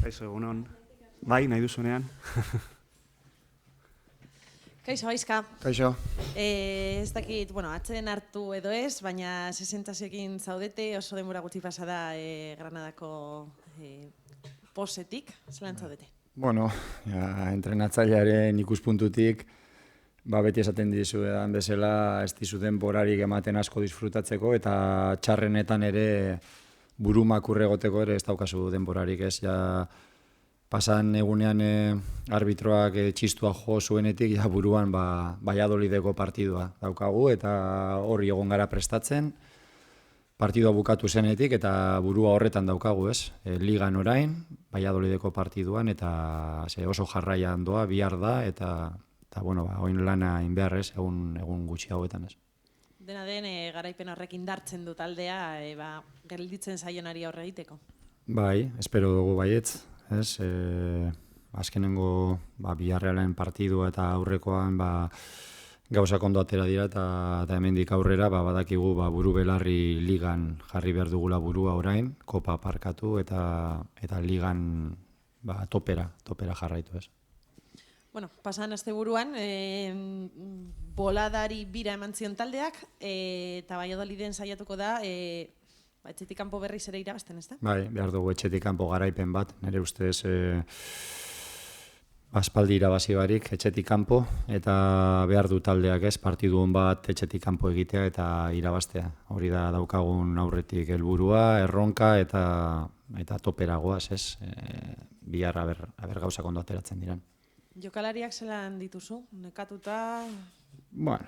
Kaixo, egunon. Bai, nahi duzunean. Kaixo, Aizka. Kaixo. Ez dakit, atzeden hartu edo ez, baina 60ekin zaudete, oso denbora gutxi pasada Granadako posetik, zelan zaudete? Bueno, entrenatzailearen ikuspuntutik, beti esaten dizuedan bezala, ez dizu denborarik ematen asko disfrutatzeko, eta txarrenetan ere burumakurre egoteko ere ez daukazu denborarik, ez, pasan egunean arbitroak txistua jo zuenetik, buruan Valladolideko partidua daukagu, eta hori egon gara prestatzen, partidua bukatu zenetik, eta burua horretan daukagu, ez, ligan orain, Valladolideko partiduan, eta oso jarraian doa, bihar da, eta oin lana inbeharrez, egun gutxi hauetan, ez. Dena den, garaipen horrek indartzen du taldea, gelditzen zaionari aurre egiteko? Bai, espero dugu baietz, ez, azkenengo Villarrealen partidua eta aurrekoan gauzak ondo atera dira eta hemendik aurrera badakigu buru belarri ligan jarri behar dugula burua orain, kopa parkatu eta ligan topera jarraitu, ez. Bueno, pasan asteburuan, boladari bira eman zion taldeak, eta Valladoliden saiatuko da, etxetik kanpo berriz ere irabazten, ez da? Bai, behar dugu etxetik kanpo garaipen bat, nire ustez aspaldi irabazi barik etxetik kanpo, eta behar du taldeak, ez, partidu hon bat etxetik kanpo egitea eta irabaztea. Hori da daukagun aurretik helburua, erronka eta toperagoaz, ez, bihar aber gauzak ondo ateratzen diran. Jokalariak zelan dituzu? Nekatuta? Bueno,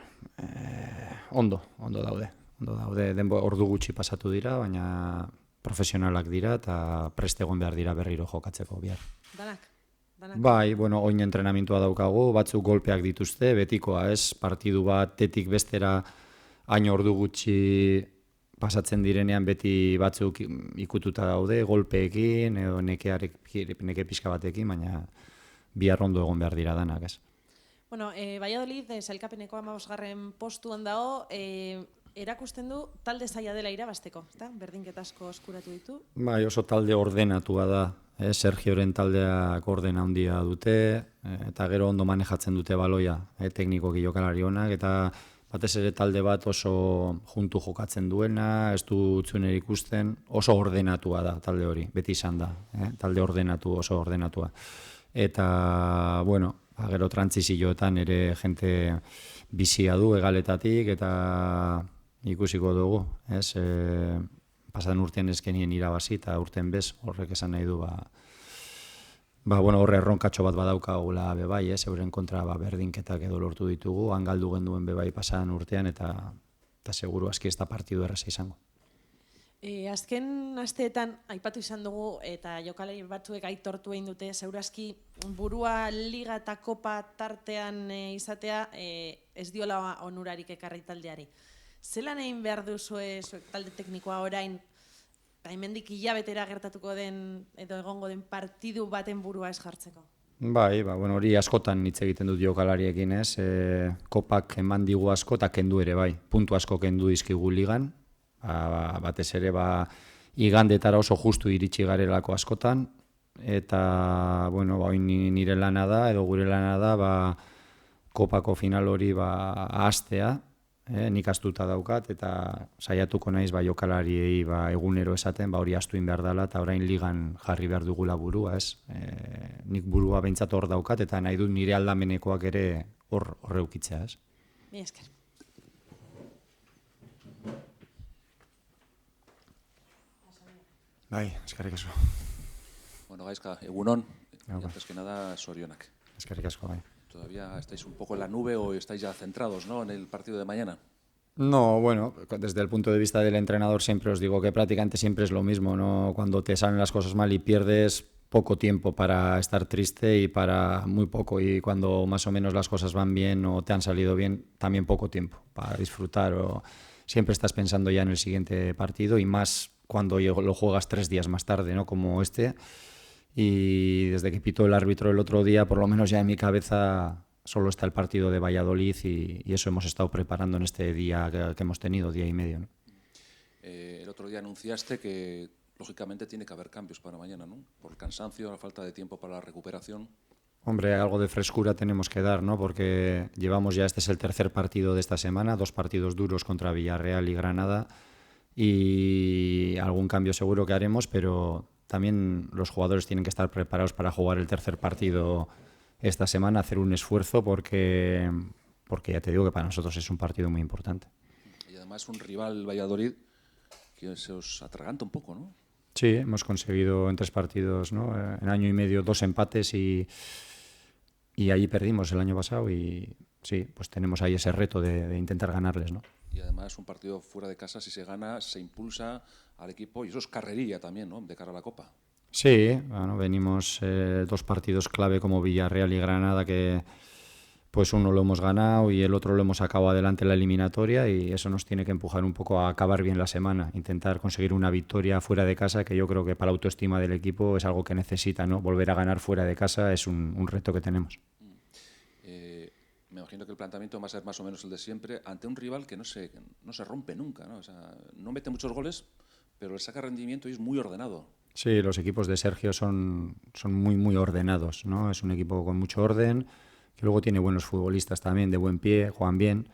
ondo daude. Ordu gutxi pasatu dira, baina profesionalak dira eta prest egon behar dira berriro jokatzeko bihar. Danak? Bai, oin entrenamentua daukagu, batzuk golpeak dituzte, betikoa, ez, partidu batetik bestera hain ordu gutxi pasatzen direnean beti batzuk ikututa daude, golpeekin edo neke pixka batekin, baina bihar ondo egon behar dira danak, ez. Valladolid, sailkapeneko 15. postuan dago, erakusten du talde zaila dela irabazteko, ezta? Berdinketa asko eskuratu ditu. Bai, oso talde ordenatua da, Sergioren taldeak ordena handia dute, eta gero ondo manejatzen dute baloia, teknikoki jokalari onak, eta batez ere talde bat oso juntu jokatzen duena, ez du utzuner ikusten, oso ordenatua da talde hori, beti izan da, talde ordenatu, oso ordenatua. Eta, gero trantzizioetan ere jente bizia du egaletatik, eta ikusiko dugu, ez, pasaden urtean ezkenien irabazi, eta urten bez, horrek esan nahi du, horre erronkatxo bat badaukagula bebai, ez, euren kontra berdinketak edo lortu ditugu, hangaldu genduen bebai pasaden urtean, eta seguru aski ez da partidu erraza izango. Azken asteetan aipatu izan dugu eta jokalari batzuek aitortu egin dute, segurazki burua liga eta kopa tartean izatea ez diola onurarik ekarri taldeari. Zelan egin behar duzue talde teknikoa orain, hemendik hilabetera gertatuko den edo egongo den partidu baten burua ez jartzeko? Bai, hori askotan hitz egiten dut jokalariekin, ez, kopak eman digu asko eta kendu ere bai, puntu asko kendu dizkigu ligan, batez ere igandetara oso justu iritsi garelako askotan, eta nire lana da, edo gure lana da, kopako final hori ahaztea, nik astuta daukat, eta saiatuko naiz jokalariei egunero esaten, hori astuin behar dela, eta orain ligan jarri behar dugula burua, ez? Nik burua behintzat hor daukat, eta nahi dut nire aldamenekoak ere hor eukitzea, ez? Mi esker. Bai, eskerrik asko. Gaizka, egunon, antes que nada, sorionak. Eskerrik asko, bai. ¿Todavía estáis un poco en la nube o estáis ya centrados, ¿no?, en el partido de mañana? No, desde el punto de vista del entrenador siempre os digo que prácticamente siempre es lo mismo, ¿no? Cuando te salen las cosas mal y pierdes, poco tiempo para estar triste y para muy poco, y cuando más o menos las cosas van bien o te han salido bien, también poco tiempo para disfrutar, o siempre estás pensando ya en el siguiente partido, y más cuando lo juegas 3 días más tarde, ¿no?, como este. Y desde que pitó el árbitro el otro día, por lo menos ya en mi cabeza solo está el partido de Valladolid, y eso hemos estado preparando en este día que hemos tenido, día y medio, ¿no? El otro día anunciaste que lógicamente tiene que haber cambios para mañana, ¿no? Por el cansancio, la falta de tiempo para la recuperación. Hombre, algo de frescura tenemos que dar, ¿no? Porque llevamos ya, este es el tercer partido de esta semana, 2 partidos duros contra Villarreal y Granada, y algún cambio seguro que haremos, pero también los jugadores tienen que estar preparados para jugar el tercer partido esta semana, hacer un esfuerzo porque ya te digo que para nosotros es un partido muy importante. Y además un rival, Valladolid, que se os atraganta un poco, ¿no? Sí, hemos conseguido en 3 partidos, ¿no? En año y medio 2 empates y allí perdimos el año pasado y sí, pues tenemos ahí ese reto de intentar ganarles, ¿no? Y además un partido fuera de casa, si se gana, se impulsa al equipo y eso es carrería también, ¿no? De cara a la Copa. Sí, bueno, venimos 2 partidos clave como Villarreal y Granada que pues uno lo hemos ganado y el otro lo hemos sacado adelante en la eliminatoria y eso nos tiene que empujar un poco a acabar bien la semana, intentar conseguir una victoria fuera de casa que yo creo que para la autoestima del equipo es algo que necesita, ¿no? Volver a ganar fuera de casa es un reto que tenemos. Me imagino que el planteamiento va a ser más o menos el de siempre ante un rival que no se rompe nunca, ¿no? O sea, no mete muchos goles, pero le saca rendimiento y es muy ordenado. Sí, los equipos de Sergio son muy ordenados, ¿no? Es un equipo con mucho orden, que luego tiene buenos futbolistas también, de buen pie, juegan bien,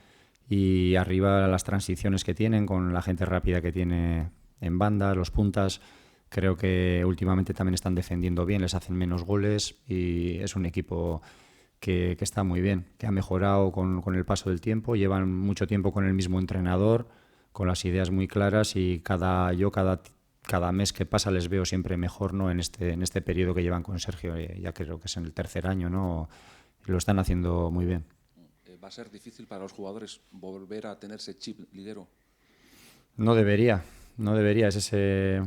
y arriba las transiciones que tienen, con la gente rápida que tiene en banda, los puntas, creo que últimamente también están defendiendo bien, les hacen menos goles y es un equipo que está muy bien, que ha mejorado con el paso del tiempo, llevan mucho tiempo con el mismo entrenador, con las ideas muy claras y cada mes que pasa les veo siempre mejor, ¿no? En este periodo que llevan con Sergio, ya creo que es en el tercer año, ¿no? Lo están haciendo muy bien. ¿Va a ser difícil para los jugadores volver a tener ese chip liguero? No debería. Es ese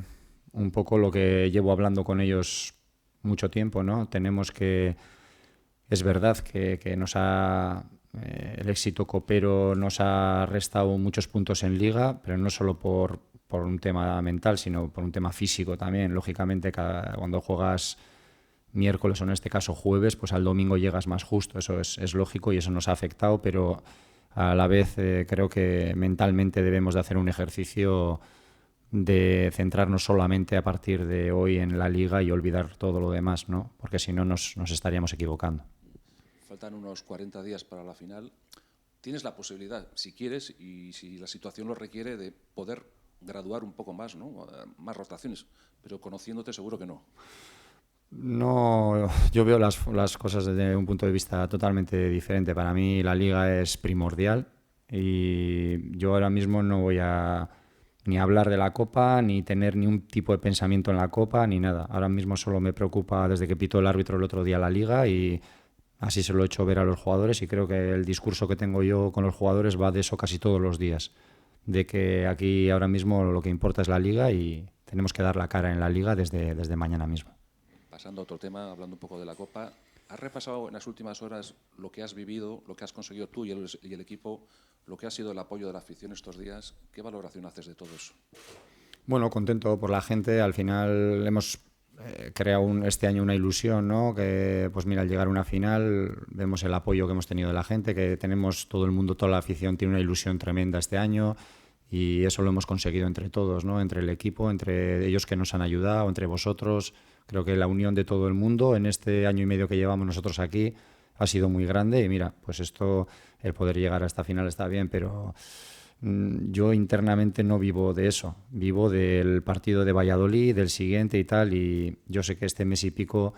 un poco lo que llevo hablando con ellos mucho tiempo, ¿no? Es verdad que el éxito copero nos ha restado muchos puntos en Liga, pero no solo por un tema mental, sino por un tema físico también. Lógicamente, cuando juegas miércoles o en este caso jueves, pues al domingo llegas más justo. Eso es lógico y eso nos ha afectado, pero a la vez creo que mentalmente debemos de hacer un ejercicio de centrarnos solamente a partir de hoy en la Liga y olvidar todo lo demás, ¿no? Porque si no nos estaríamos equivocando. Faltan unos 40 días para la final. Tienes la posibilidad, si quieres y si la situación lo requiere, de poder graduar un poco más, ¿no? Más rotaciones, pero conociéndote seguro que no. No, yo veo las cosas desde un punto de vista totalmente diferente. Para mí la Liga es primordial y yo ahora mismo no voy a ni hablar de la Copa, ni tener ni un tipo de pensamiento en la Copa, ni nada. Ahora mismo solo me preocupa desde que pitó el árbitro el otro día la Liga y así se lo he hecho ver a los jugadores y creo que el discurso que tengo yo con los jugadores va de eso casi todos los días. De que aquí ahora mismo lo que importa es la Liga y tenemos que dar la cara en la Liga desde mañana mismo. Pasando a otro tema, hablando un poco de la Copa, ¿has repasado en las últimas horas lo que has vivido, lo que has conseguido tú y el equipo, lo que ha sido el apoyo de la afición estos días? ¿Qué valoración haces de todo eso? Bueno, contento por la gente. Al final hemos creado este año una ilusión, ¿no? Que, pues mira, al llegar a una final vemos el apoyo que hemos tenido de la gente, que tenemos todo el mundo, toda la afición tiene una ilusión tremenda este año y eso lo hemos conseguido entre todos, ¿no? Entre el equipo, entre ellos que nos han ayudado, entre vosotros. Creo que la unión de todo el mundo en este año y medio que llevamos nosotros aquí ha sido muy grande y mira, pues esto, el poder llegar a esta final está bien, pero yo internamente no vivo de eso, vivo del partido de Valladolid, del siguiente y tal, y yo sé que este mes y pico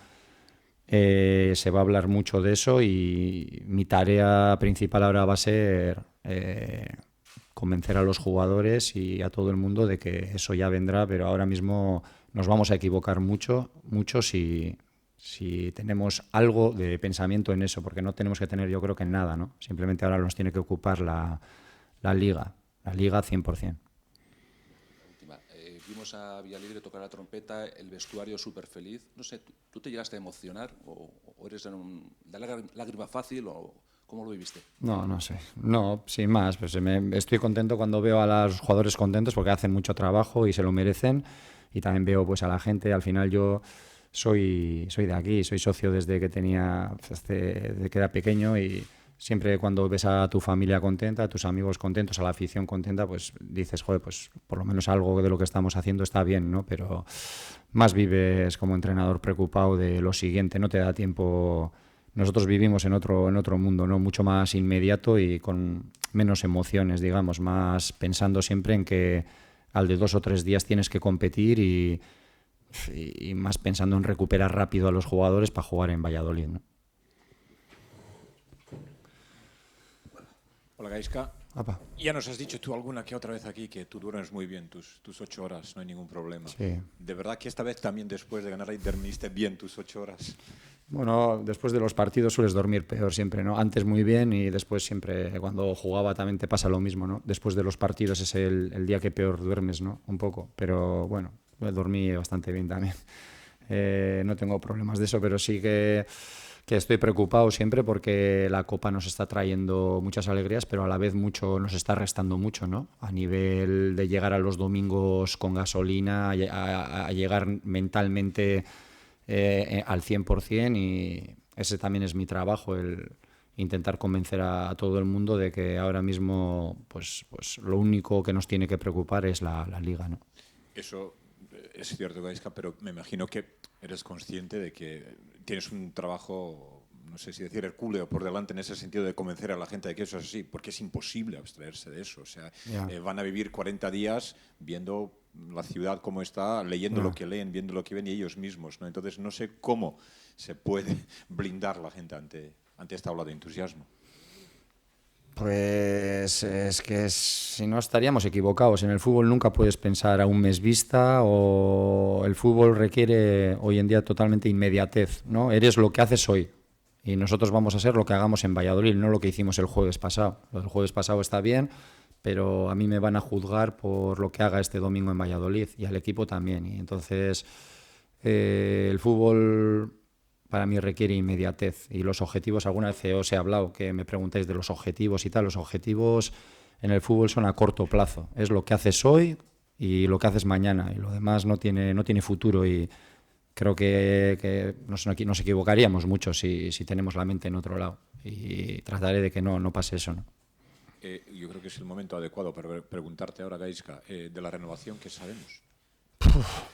se va a hablar mucho de eso y mi tarea principal ahora va a ser convencer a los jugadores y a todo el mundo de que eso ya vendrá, pero ahora mismo nos vamos a equivocar mucho si tenemos algo de pensamiento en eso, porque no tenemos que tener, yo creo que nada, ¿no? Simplemente ahora nos tiene que ocupar la Liga 100%. Última. Vimos a Villalibre tocar la trompeta, el vestuario súper feliz. No sé, ¿tú te llegaste a emocionar o eres de lágrima fácil o cómo lo viviste? No sé. No, sin más. Pues estoy contento cuando veo a los jugadores contentos porque hacen mucho trabajo y se lo merecen. Y también veo pues a la gente. Al final yo soy de aquí, soy socio desde que era pequeño y siempre cuando ves a tu familia contenta, a tus amigos contentos, a la afición contenta, pues dices, joder, pues por lo menos algo de lo que estamos haciendo está bien, ¿no? Pero más vives como entrenador preocupado de lo siguiente, no te da tiempo. Nosotros vivimos en otro mundo, ¿no? Mucho más inmediato y con menos emociones, digamos, más pensando siempre en que al de 2 o 3 días tienes que competir y más pensando en recuperar rápido a los jugadores para jugar en Valladolid, ¿no? Hola, Gaizka. Apa. Ya nos has dicho tú alguna que otra vez aquí que tú duermes muy bien, tus 8 horas, no hay ningún problema. Sí. ¿De verdad que esta vez también después de ganar ahí dormiste bien tus 8 horas? Bueno, después de los partidos sueles dormir peor siempre, ¿no? Antes muy bien y después siempre, cuando jugaba también te pasa lo mismo, ¿no? Después de los partidos es el día que peor duermes, ¿no? Un poco, pero bueno, dormí bastante bien también. No tengo problemas de eso, pero sí que estoy preocupado siempre porque la Copa nos está trayendo muchas alegrías, pero a la vez nos está restando mucho, ¿no? A nivel de llegar a los domingos con gasolina, a llegar mentalmente al 100%, y ese también es mi trabajo, el intentar convencer a todo el mundo de que ahora mismo pues lo único que nos tiene que preocupar es la Liga, ¿no? Eso es cierto, Gaizka, pero me imagino que eres consciente de que tienes un trabajo, no sé si decir hercúleo por delante en ese sentido de convencer a la gente de que eso es así, porque es imposible abstraerse de eso. O sea, van a vivir 40 días viendo la ciudad como está, leyendo lo que leen, viendo lo que ven y ellos mismos, ¿no? Entonces no sé cómo se puede blindar la gente ante esta ola de entusiasmo. Pues es que si no estaríamos equivocados. En el fútbol nunca puedes pensar a un mes vista, o el fútbol requiere hoy en día totalmente inmediatez, ¿no? Eres lo que haces hoy y nosotros vamos a ser lo que hagamos en Valladolid, no lo que hicimos el jueves pasado. Lo del jueves pasado está bien, pero a mí me van a juzgar por lo que haga este domingo en Valladolid y al equipo también. Y entonces el fútbol para mí requiere inmediatez, y los objetivos, alguna vez os he hablado, que me preguntáis de los objetivos y tal, los objetivos en el fútbol son a corto plazo, es lo que haces hoy y lo que haces mañana, y lo demás no tiene futuro, y creo que nos equivocaríamos mucho si tenemos la mente en otro lado, y trataré de que no pase eso, ¿no? Yo creo que es el momento adecuado para preguntarte ahora, Gaizka, de la renovación, ¿qué sabemos?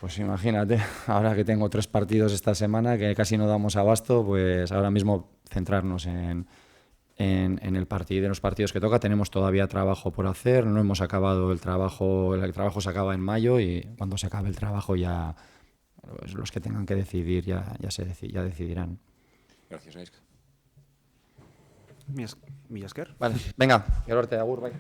Pues imagínate, ahora que tengo 3 partidos esta semana, que casi no damos abasto, pues ahora mismo centrarnos en el partido, en los partidos que toca. Tenemos todavía trabajo por hacer, no hemos acabado el trabajo se acaba en mayo, y cuando se acabe el trabajo ya pues, los que tengan que decidir ya decidirán. Gracias, Gaizka. Mila esker. Vale, venga, gero arte, agur, bai.